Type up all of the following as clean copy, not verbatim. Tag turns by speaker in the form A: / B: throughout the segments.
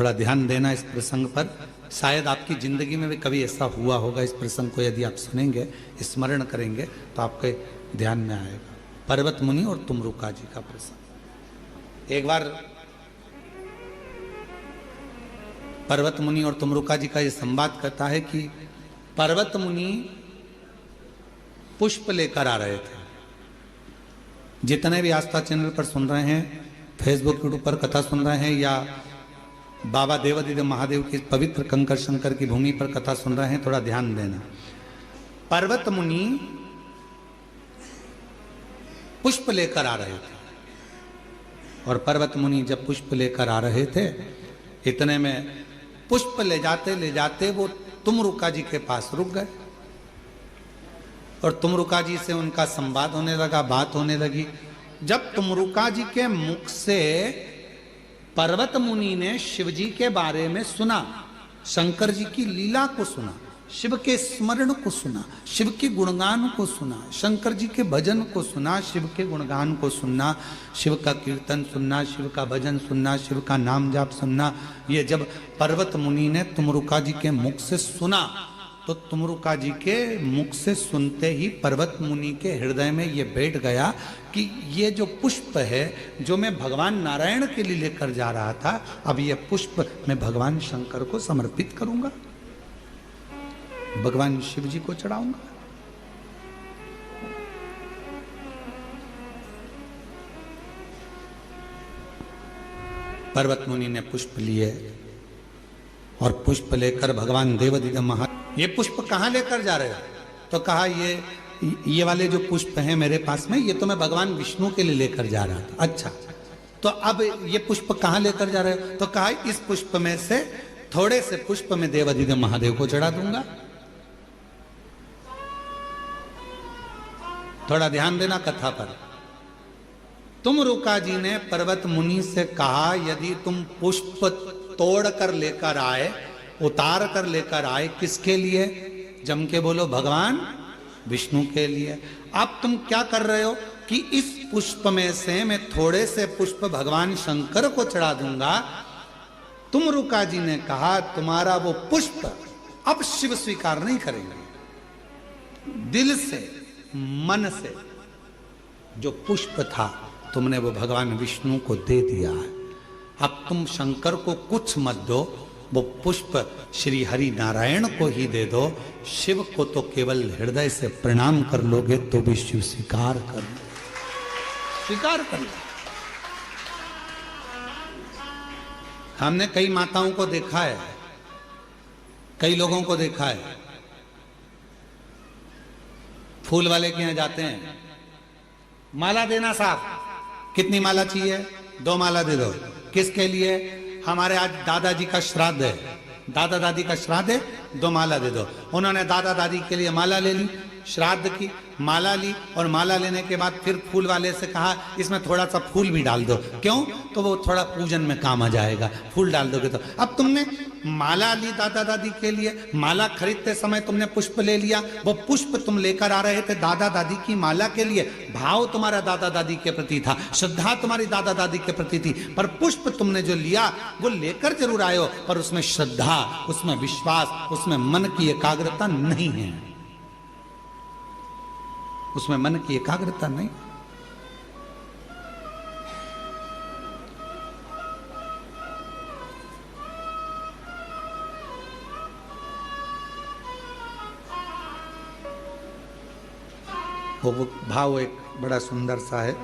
A: थोड़ा ध्यान देना इस प्रसंग पर। शायद आपकी जिंदगी में भी कभी ऐसा हुआ होगा। इस प्रसंग को यदि आप सुनेंगे, स्मरण करेंगे, तो आपके ध्यान में आएगा। पर्वत मुनि और तुमरुका जी का प्रसंग। एक बार पर्वत मुनि और तुमरुका जी का यह संवाद करता है कि पर्वत मुनि पुष्प लेकर आ रहे थे। जितने भी आस्था चैनल पर सुन रहे हैं, फेसबुक यूट्यूब पर कथा सुन रहे हैं, या बाबा देवादिदेव महादेव की पवित्र कंकर शंकर की भूमि पर कथा सुन रहे हैं, थोड़ा ध्यान देना। पर्वत मुनि पुष्प लेकर आ रहे थे, और पर्वत मुनि जब पुष्प लेकर आ रहे थे, इतने में पुष्प ले जाते वो तुमरुका जी के पास रुक गए, और तुमरुका जी से उनका संवाद होने लगा, बात होने लगी। जब तुमरुका जी के मुख से पर्वत मुनि ने शिव जी के बारे में सुना, शंकर जी की लीला को सुना, शिव के स्मरण को सुना, शिव के गुणगान को सुना, शंकर जी के भजन को सुना, शिव के गुणगान को सुनना, शिव का कीर्तन सुनना, शिव का भजन सुनना, शिव का नाम जाप सुनना, ये जब पर्वत मुनि ने तुमरुका जी के मुख से सुना, तो तुमरुका जी के मुख से सुनते ही पर्वत मुनि के हृदय में ये बैठ गया कि ये जो पुष्प है, जो मैं भगवान नारायण के लिए लेकर जा रहा था, अब ये पुष्प मैं भगवान शंकर को समर्पित करूंगा, भगवान शिव जी को चढ़ाऊंगा। पर्वत मुनि ने पुष्प लिए, और पुष्प लेकर भगवान देवादिदेव महादेव, ये पुष्प कहाँ लेकर जा रहे हो? तो कहा ये वाले जो पुष्प हैं मेरे पास में, ये तो मैं भगवान विष्णु के लिए लेकर जा रहा था। अच्छा, तो अब ये पुष्प कहाँ लेकर जा रहे हो? तो कहा इस पुष्प में से थोड़े से पुष्प मैं देवादिदेव महादेव को चढ़ा दूंगा। थोड़ा ध्यान देना कथा पर। तुमरुका जी ने पर्वत मुनि से कहा, यदि तुम पुष्प तोड़ कर लेकर आए, उतार कर लेकर आए, किसके लिए? जम के बोलो, भगवान विष्णु के लिए। अब तुम क्या कर रहे हो कि इस पुष्प में से मैं थोड़े से पुष्प भगवान शंकर को चढ़ा दूंगा। तुमरुका जी ने कहा, तुम्हारा वो पुष्प अब शिव स्वीकार नहीं करेंगे। दिल से, मन से जो पुष्प था, तुमने वो भगवान विष्णु को दे दिया है। अब तुम शंकर को कुछ मत दो, वो पुष्प श्री हरि नारायण को ही दे दो। शिव को तो केवल हृदय से प्रणाम कर लोगे तो भी शिव स्वीकार कर लो। हमने कई माताओं को देखा है, कई लोगों को देखा है, फूल वाले के यहाँ जाते हैं, माला देना साहब, कितनी माला चाहिए? 2 माला दे दो। किसके लिए? हमारे आज दादाजी का श्राद्ध है, दादा दादी का श्राद्ध है, 2 माला दे दो। उन्होंने दादा दादी के लिए माला ले ली, श्राद्ध की माला ली, और माला लेने के बाद फिर फूल वाले से कहा इसमें थोड़ा सा फूल भी डाल दो। क्यों? तो वो थोड़ा पूजन में काम आ जाएगा, फूल डाल दोगे तो। अब तुमने माला ली दादा दादी के लिए, माला खरीदते समय तुमने पुष्प ले लिया, वो पुष्प तुम लेकर आ रहे थे दादा दादी की माला के लिए। भाव तुम्हारा दादा दादी के प्रति था, श्रद्धा तुम्हारी दादा दादी के प्रति थी, पर पुष्प तुमने जो लिया वो लेकर जरूर आए हो, पर उसमें श्रद्धा, उसमें विश्वास, उसमें मन की एकाग्रता नहीं है, उसमें मन की एकाग्रता नहीं। वो भाव एक बड़ा सुंदर सा है।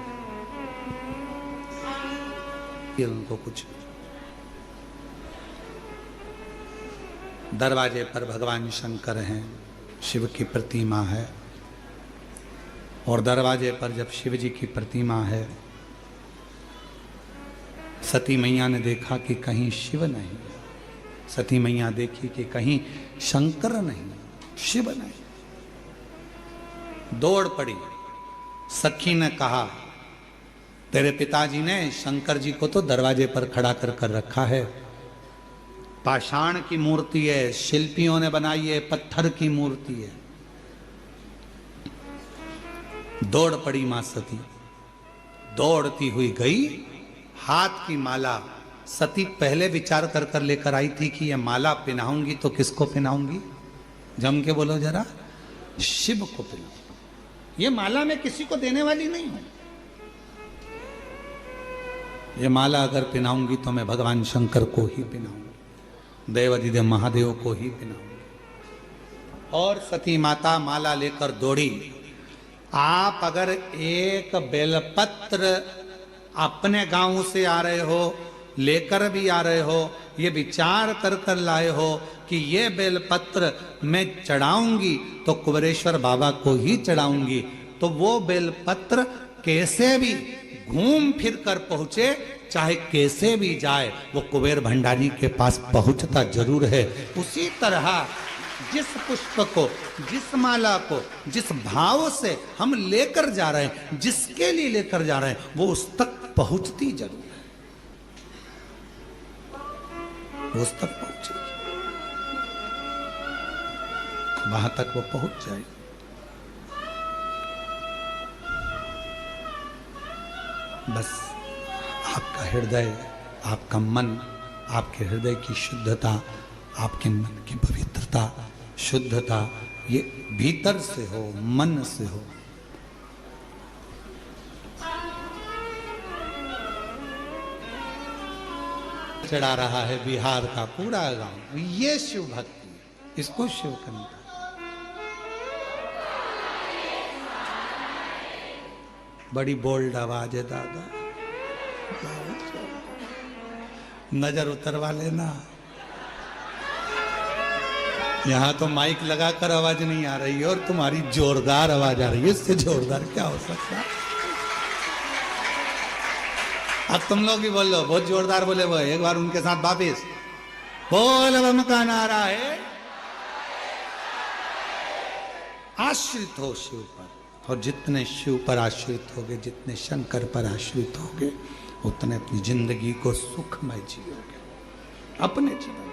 A: ये उनको कुछ दरवाजे पर भगवान शंकर हैं, शिव की प्रतिमा है, और दरवाजे पर जब शिव जी की प्रतिमा है, सती मैया ने देखा कि कहीं शिव नहीं, सती मैया देखी कि कहीं शंकर नहीं, शिव नहीं। दौड़ पड़ी। सखी ने कहा, तेरे पिताजी ने शंकर जी को तो दरवाजे पर खड़ा कर रखा है, पाषाण की मूर्ति है, शिल्पियों ने बनाई है, पत्थर की मूर्ति है। दौड़ पड़ी मां सती, दौड़ती हुई गई, हाथ की माला सती पहले विचार कर कर लेकर आई थी कि ये माला पहनाऊंगी तो किसको पहनाऊंगी? जम के बोलो जरा, शिव को पहनाऊंगी। ये माला मैं किसी को देने वाली नहीं हूं। ये माला अगर पहनाऊंगी तो मैं भगवान शंकर को ही पहनाऊंगी, देवाधिदेव महादेव को ही पहनाऊंगी। और सती माता माला लेकर दौड़ी। आप अगर एक बेलपत्र अपने गांव से आ रहे हो, लेकर भी आ रहे हो, ये विचार कर कर लाए हो कि ये बेलपत्र मैं चढ़ाऊंगी तो कुबेरेश्वर बाबा को ही चढ़ाऊंगी, तो वो बेलपत्र कैसे भी घूम फिर कर पहुंचे, चाहे कैसे भी जाए, वो कुबेर भंडारी के पास पहुंचता जरूर है। उसी तरह जिस पुष्प को, जिस माला को, जिस भाव से हम लेकर जा रहे हैं, जिसके लिए लेकर जा रहे हैं, वो उस तक पहुंचती जरूर है, वो उस तक पहुंचेगी, वहां तक वो पहुंच जाएगी। बस आपका हृदय, आपका मन, आपके हृदय की शुद्धता, आपके मन की पवित्रता, शुद्धता, ये भीतर से हो, मन से हो। चढ़ा रहा है बिहार का पूरा गांव, ये शिव भक्ति, इसको शिव करना। बड़ी बोल्ड आवाज है दादा, नजर उतरवा लेना। यहां तो माइक लगाकर आवाज नहीं आ रही है और तुम्हारी जोरदार आवाज आ रही है, इससे जोरदार क्या हो सकता है? अब तुम लोग भी बोल लो, बहुत जोरदार बोले वो, एक बार उनके साथ वापिस बोल बम का नारा है। आश्रित हो शिव पर, और जितने शिव पर आश्रित होगे, जितने शंकर पर आश्रित होगे, उतने अपनी जिंदगी को सुखमय जियोगे अपने जीवन।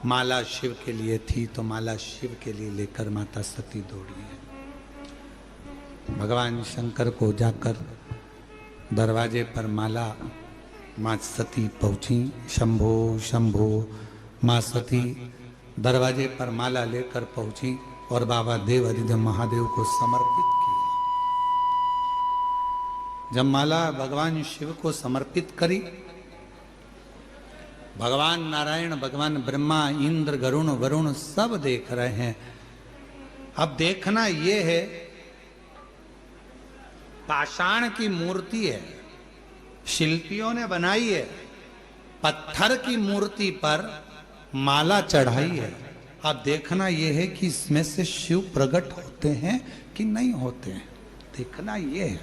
A: माला शिव के लिए थी तो माला शिव के लिए लेकर माता सती दौड़ी है। भगवान शंकर को जाकर दरवाजे पर माला माँ सती पहुंची। शंभो शंभो, माँ सती दरवाजे पर माला लेकर पहुंची और बाबा देवाधिदेव महादेव को समर्पित किया। जब माला भगवान शिव को समर्पित करी, भगवान नारायण, भगवान ब्रह्मा, इंद्र, गरुण, वरुण सब देख रहे हैं। अब देखना ये है, पाषाण की मूर्ति है, शिल्पियों ने बनाई है, पत्थर की मूर्ति पर माला चढ़ाई है। अब देखना यह है कि इसमें से शिव प्रकट होते हैं कि नहीं होते हैं। देखना यह है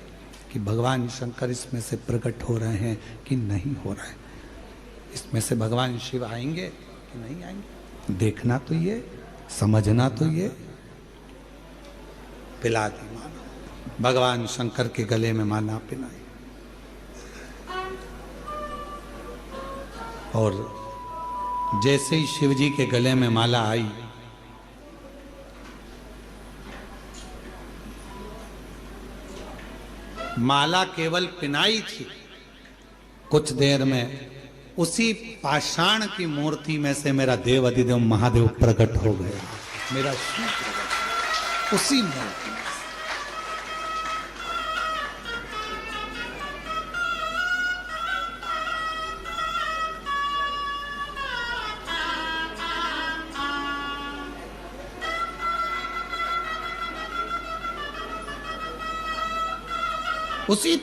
A: कि भगवान शंकर इसमें से प्रकट हो रहे हैं कि नहीं हो रहे हैं, इसमें से भगवान शिव आएंगे कि नहीं आएंगे। देखना तो ये, समझना तो ये। पिला दी माला, भगवान शंकर के गले में माला पिलाई। और जैसे ही शिव जी के गले में माला आई, माला केवल पिनाई थी, कुछ देर में उसी पाषाण की मूर्ति में से मेरा देव अधिदेव महादेव प्रकट हो गया। मेरा शिव प्रकट उसी मूर्ति में। उसी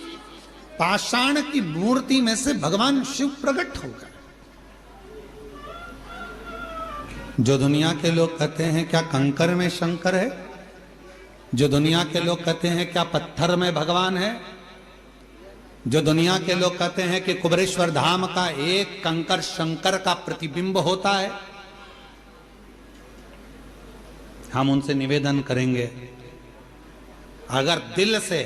A: पाषाण की मूर्ति में से भगवान शिव प्रकट हो गए। जो दुनिया के लोग कहते हैं क्या कंकर में शंकर है, जो दुनिया के लोग कहते हैं क्या पत्थर में भगवान है, जो दुनिया के लोग कहते हैं कि कुबेरेश्वर धाम का एक कंकर शंकर का प्रतिबिंब होता है, हम उनसे निवेदन करेंगे, अगर दिल से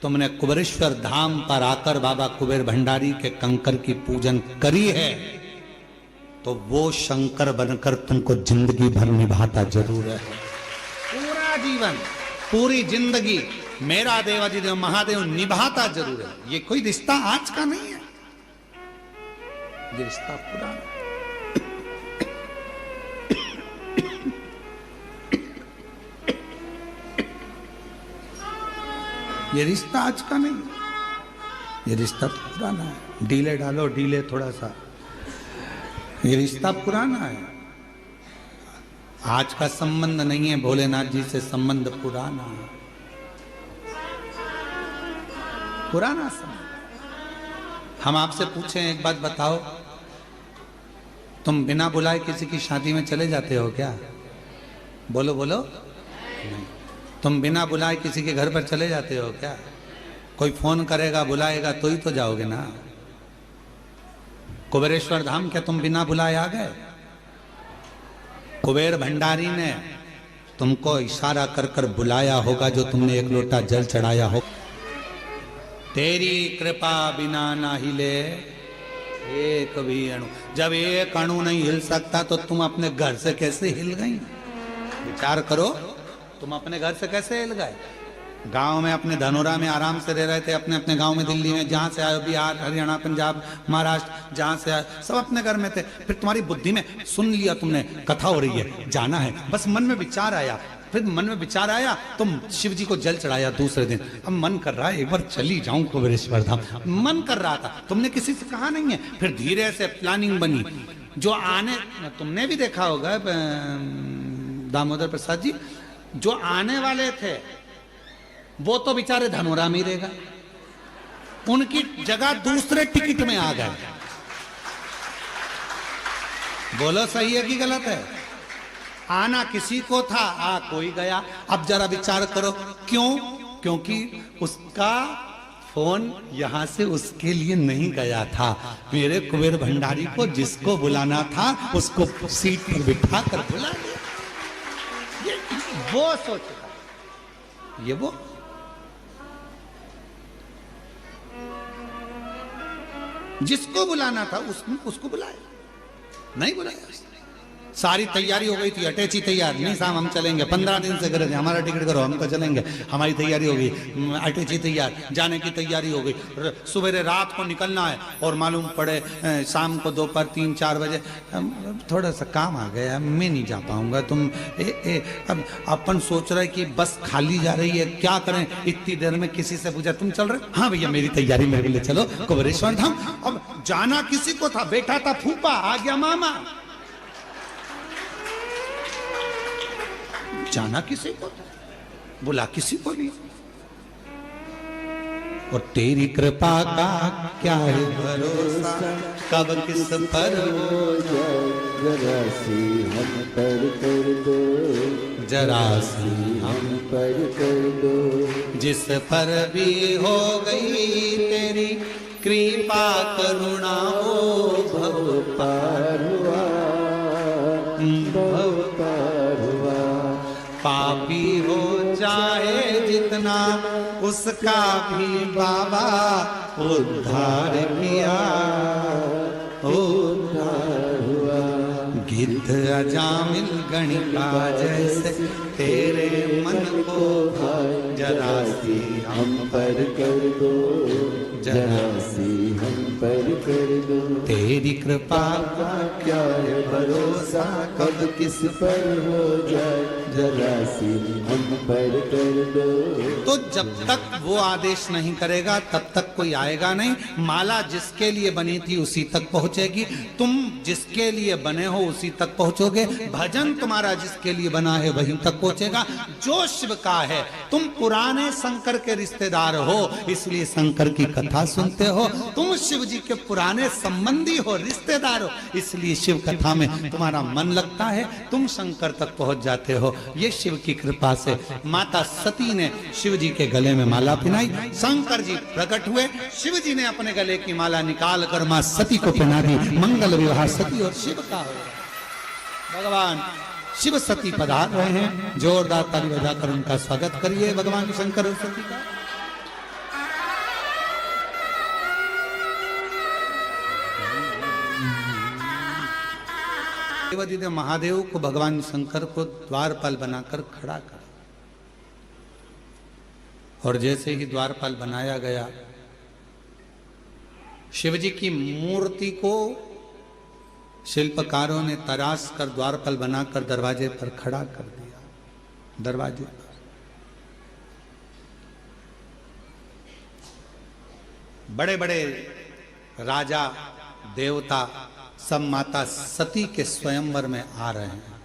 A: तुमने कुबेरेश्वर धाम पर आकर बाबा कुबेर भंडारी के कंकर की पूजन करी है, तो वो शंकर बनकर तुमको जिंदगी भर निभाता जरूर है। पूरा जीवन, पूरी जिंदगी मेरा देवाधिदेव महादेव निभाता जरूर है। ये कोई रिश्ता आज का नहीं है, ये रिश्ता पुराना। ये रिश्ता आज का नहीं, ये रिश्ता तो पुराना है। डीले डालो, डीले थोड़ा सा, ये रिश्ता पुराना है। आज का संबंध नहीं है, भोलेनाथ जी से संबंध पुराना है, पुराना संबंध। हम आपसे पूछें, एक बात बताओ, तुम बिना बुलाए किसी की शादी में चले जाते हो क्या? बोलो बोलो। नहीं। तुम बिना बुलाए किसी के घर पर चले जाते हो क्या? कोई फोन करेगा बुलाएगा तो ही तो जाओगे ना। कुबेरेश्वर धाम क्या तुम बिना बुलाए आ गए? कुबेर भंडारी ने तुमको इशारा कर कर बुलाया होगा, जो तुमने एक लोटा जल चढ़ाया हो। तेरी कृपा बिना ना हिले एक भी अणु। जब एक अणु नहीं हिल सकता तो तुम अपने घर से कैसे हिल गई? विचार करो, तुम अपने घर से कैसे हिल गए? गांव में अपने धनोरा में आराम से रह रहे थे, अपने अपने गांव में, दिल्ली में, जहां से आए, बिहार, हरियाणा, पंजाब, महाराष्ट्र, जहां से आए, सब अपने घर में थे। फिर तुम्हारी बुद्धि में सुन लिया तुमने, कथा हो रही है, जाना है, बस मन में विचार आया। फिर मन में विचार आया, तुम शिव जी को जल चढ़ाया दूसरे दिन। अब मन कर रहा है एक बार चली जाऊं कुबेरेश्वर धाम, मन कर रहा था, तुमने किसी से कहा नहीं है। फिर धीरे से प्लानिंग बनी। जो आने, तुमने भी देखा होगा दामोदर प्रसाद जी, जो आने वाले थे वो तो बेचारे धनोरा में ही रहेगा, उनकी जगह दूसरे टिकट में आ गए। बोलो सही है कि गलत है? आना किसी को था, आ कोई गया। अब जरा विचार करो क्यों? क्योंकि उसका फोन यहां से उसके लिए नहीं गया था। मेरे कुबेर भंडारी को जिसको बुलाना था उसको सीट पर बिठा कर बुला लिया। ये वो सोचता, ये वो। जिसको बुलाना था उसको बुलाया, नहीं बुलाया। सारी तैयारी हो गई थी, अटैची तैयार, नहीं साहब हम चलेंगे, 15 दिन से करे थे, हमारा टिकट करो, हम तो चलेंगे, हमारी तैयारी हो गई, अटैची तैयार, जाने की तैयारी हो गई। सुबह रात को निकलना है और मालूम पड़े शाम को दोपहर 3-4 बजे थोड़ा सा काम आ गया, मैं नहीं जा पाऊंगा। तुम अब अपन सोच रहे कि बस खाली जा रही है, क्या करें? इतनी देर में किसी से पूछा तुम चल रहे? हाँ भैया मेरी तैयारी, मेरे लिए चलो कुबेरेश्वर धाम। अब जाना किसी को था, बैठा था फूफा, आ गया मामा। जाना किसी को, बुला किसी को नहीं। और तेरी कृपा का क्या है भरोसा, कब किस पर हो जाए,
B: जरा सी हम पर कर दो,
A: जरा सी
B: हम पर कर दो।
A: जिस पर भी हो गई तेरी कृपा करुणा, ओ भव
B: पार हुआ, भव पार हुआ।
A: पापी हो चाहे जितना उसका भी बाबा उद्धार किया,
B: उद्धार हुआ।
A: गिद्ध अजामिल गणिका जैसे तेरे मन को भाई,
B: जरा सी हम पर कर दो, जरा सी हम पर कर दो।
A: तेरी कृपा
B: का क्या है भरोसा, कब किस पर हो जाए, जरा सी हम पर कर दो।
A: तो जब तक वो आदेश नहीं करेगा तब तक कोई आएगा नहीं। माला जिसके लिए बनी थी उसी तक पहुंचेगी, तुम जिसके लिए बने हो उसी तक पहुंचोगे, भजन तुम्हारा जिसके लिए बना है वहीं तक पहुंचेगा, जो शिव का है। तुम पुराने शंकर के रिश्तेदार हो इसलिए शंकर की कथा सुनते हो, तुम शिव जी के पुराने संबंधी हो, रिश्तेदार हो, इसलिए शिव कथा में तुम्हारा मन लगता है, तुम शंकर तक पहुंच जाते हो। ये शिव की कृपा से माता सती ने शिव जी के गले में माला पहनाई, शंकर जी प्रकट हुए, शिव जी ने अपने गले की माला निकाल कर मां सती को पहना दी। मंगल विवाह सती और शिव का हो। भगवान शिव सती पधार रहे हैं, जोरदार ताली बजाकर उनका स्वागत करिए भगवान शंकर और सती का। देवाधिदेव महादेव को भगवान शंकर को द्वारपाल बनाकर खड़ा कर, और जैसे ही द्वारपाल बनाया गया, शिवजी की मूर्ति को शिल्पकारों ने तराश कर द्वारपाल बनाकर दरवाजे पर खड़ा कर दिया। दरवाजे पर बड़े बड़े राजा देवता सब माता सती के स्वयंवर में आ रहे हैं।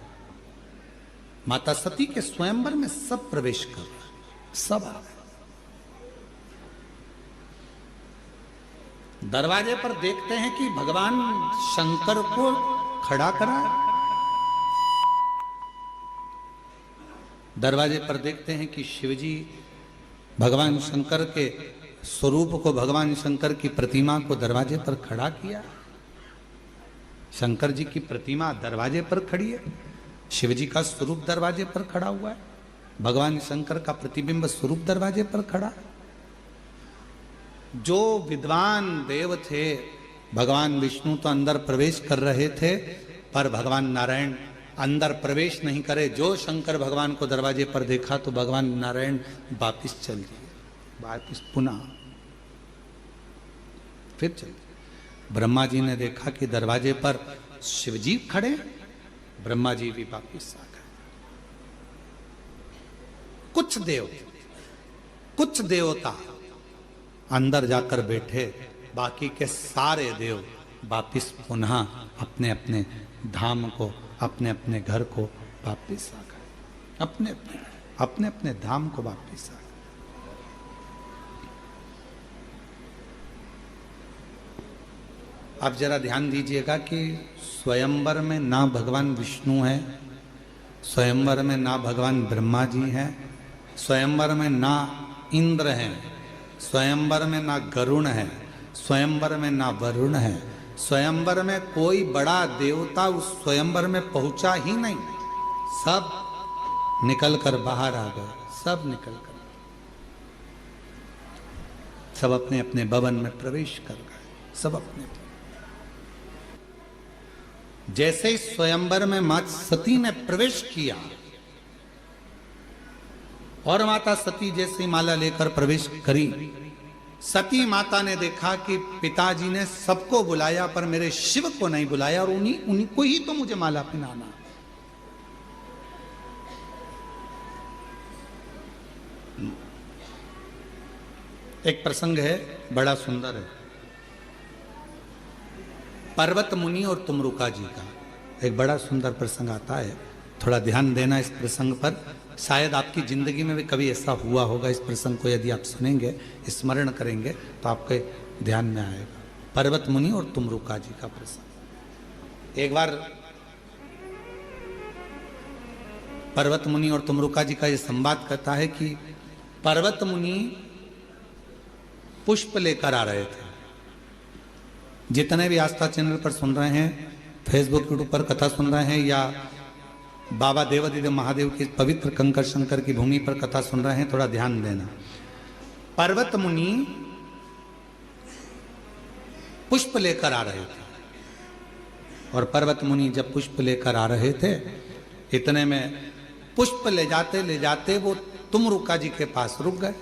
A: माता सती के स्वयंवर में सब प्रवेश कर रहे हैं, सब आ रहे हैं। दरवाजे पर देखते हैं कि भगवान शंकर को खड़ा करा है। दरवाजे पर देखते हैं कि शिवजी भगवान शंकर के स्वरूप को, भगवान शंकर की प्रतिमा को दरवाजे पर खड़ा किया। शंकर जी की प्रतिमा दरवाजे पर खड़ी है, शिवजी का स्वरूप दरवाजे पर खड़ा हुआ है, भगवान शंकर का प्रतिबिंब स्वरूप दरवाजे पर खड़ा। जो विद्वान देव थे, भगवान विष्णु तो अंदर प्रवेश कर रहे थे, पर भगवान नारायण अंदर प्रवेश नहीं करे। जो शंकर भगवान को दरवाजे पर देखा तो भगवान नारायण वापिस चल दिए, वापिस पुनः फिर चल दिए। ब्रह्मा जी ने देखा कि दरवाजे पर शिवजी खड़े, ब्रह्मा जी भी वापिस आ गए। कुछ देवता अंदर जाकर बैठे, बाकी के सारे देव वापिस पुनः अपने अपने धाम को, अपने अपने घर को वापिस आ गए। अपने अपने धाम को वापिस आ गए। अब जरा ध्यान दीजिएगा कि स्वयंवर में ना भगवान विष्णु है, स्वयंवर में ना भगवान ब्रह्मा जी हैं, स्वयंवर में ना इंद्र हैं, स्वयंवर में ना गरुण है, स्वयंवर में ना वरुण है, स्वयंवर में कोई बड़ा देवता उस स्वयंवर में पहुंचा ही नहीं। सब निकल कर बाहर आ गए, सब निकल कर, सब अपने अपने भवन में प्रवेश कर गए, सब अपने। जैसे ही स्वयंवर में माता सती ने प्रवेश किया और माता सती जैसे ही माला लेकर प्रवेश करी, सती माता ने देखा कि पिताजी ने सबको बुलाया पर मेरे शिव को नहीं बुलाया, और उन्हीं को ही तो मुझे माला पहनाना। एक प्रसंग है, बड़ा सुंदर है, पर्वत मुनि और तुमरुका जी का एक बड़ा सुंदर प्रसंग आता है। थोड़ा ध्यान देना इस प्रसंग पर, शायद आपकी जिंदगी में भी कभी ऐसा हुआ होगा। इस प्रसंग को यदि आप सुनेंगे, स्मरण करेंगे तो आपके ध्यान में आएगा। पर्वत मुनि और तुमरुका जी का प्रसंग। एक बार पर्वत मुनि और तुमरुका जी का यह संवाद कहता है कि पर्वत मुनि पुष्प लेकर आ रहे थे। जितने भी आस्था चैनल पर सुन रहे हैं, फेसबुक यूट्यूब पर कथा सुन रहे हैं, या बाबा देवादिदेव महादेव की पवित्र कंकर शंकर की भूमि पर कथा सुन रहे हैं, थोड़ा ध्यान देना। पर्वत मुनि पुष्प लेकर आ रहे थे, और पर्वत मुनि जब पुष्प लेकर आ रहे थे, इतने में पुष्प ले जाते वो तुमरुका जी के पास रुक गए।